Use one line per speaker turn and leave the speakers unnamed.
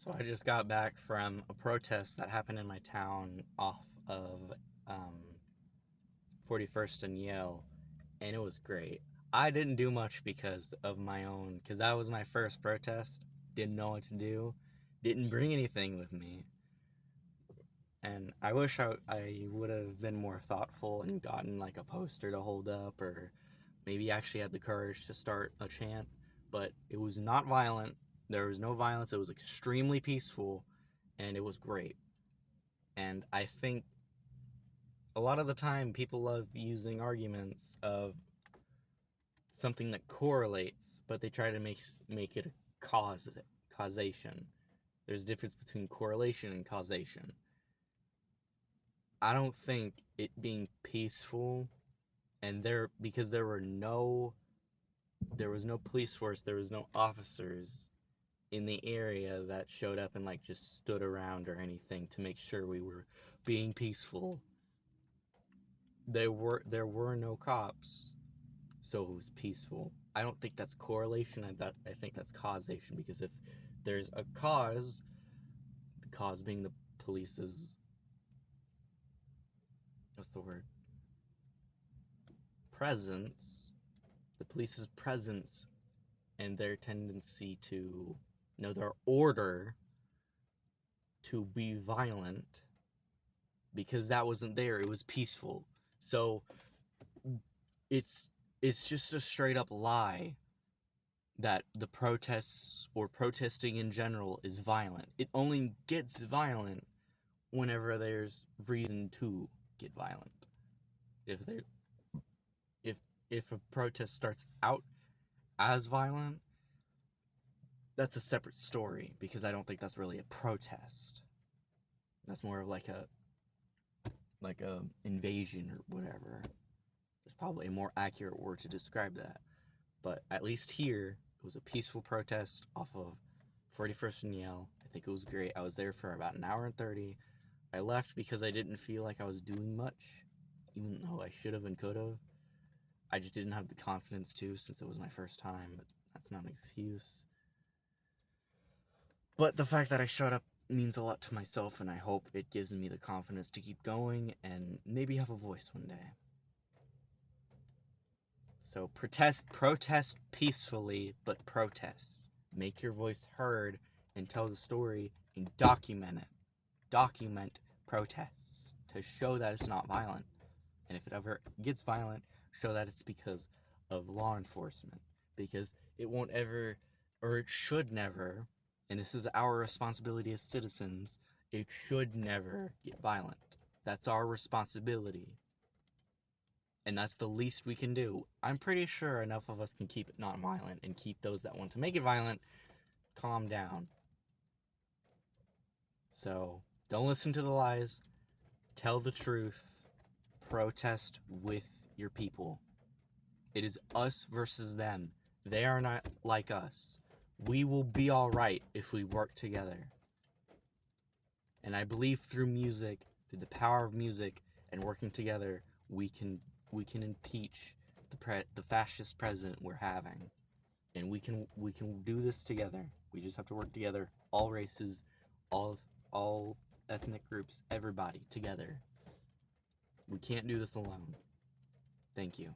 So I just got back from a protest that happened in my town off of 41st and Yale, and it was great. I didn't do much because of my own, because that was my first protest. Didn't know what to do. Didn't bring anything with me. And I wish I would have been more thoughtful and gotten like a poster to hold up, or maybe actually had the courage to start a chant. But it was not violent. There was no violence. It was extremely peaceful, and it was great. And I think a lot of the time people love using arguments of something that correlates, but they try to make it a causation. There's a difference between correlation and causation. I don't think it being peaceful and because there was no police force, there was no officers in the area that showed up and like just stood around or anything to make sure we were being peaceful. There were no cops, so it was peaceful. I don't think that's correlation. I think that's causation, because if there's a cause, the cause being the police's, what's the word, presence, the police's presence, and their tendency to know their order to be violent, because that wasn't there. It was peaceful. So it's just a straight up lie that the protests or protesting in general is violent. It only gets violent whenever there's reason to get violent. If there if if a protest starts out as violent, that's a separate story, because I don't think that's really a protest. That's more of like a invasion or whatever. There's probably a more accurate word to describe that. But at least here, it was a peaceful protest off of 41st and Yale. I think it was great. I was there for about an hour and 30. I left because I didn't feel like I was doing much, even though I should have and could have. I just didn't have the confidence to, since it was my first time, but that's not an excuse. But the fact that I showed up means a lot to myself, and I hope it gives me the confidence to keep going and maybe have a voice one day. So protest peacefully, but protest. Make your voice heard and tell the story and document it. Document protests to show that it's not violent. And if it ever gets violent, show that it's because of law enforcement. Because it won't ever, or it should never, and this is our responsibility as citizens, it should never get violent. That's our responsibility. And that's the least we can do. I'm pretty sure enough of us can keep it not violent and keep those that want to make it violent calm down. So don't listen to the lies. Tell the truth. Protest with your people. It is us versus them. They are not like us. We will be all right if we work together. And I believe through music, through the power of music and working together, we can impeach the fascist president we're having. And we can do this together. We just have to work together, all races, all ethnic groups, everybody together. We can't do this alone. Thank you.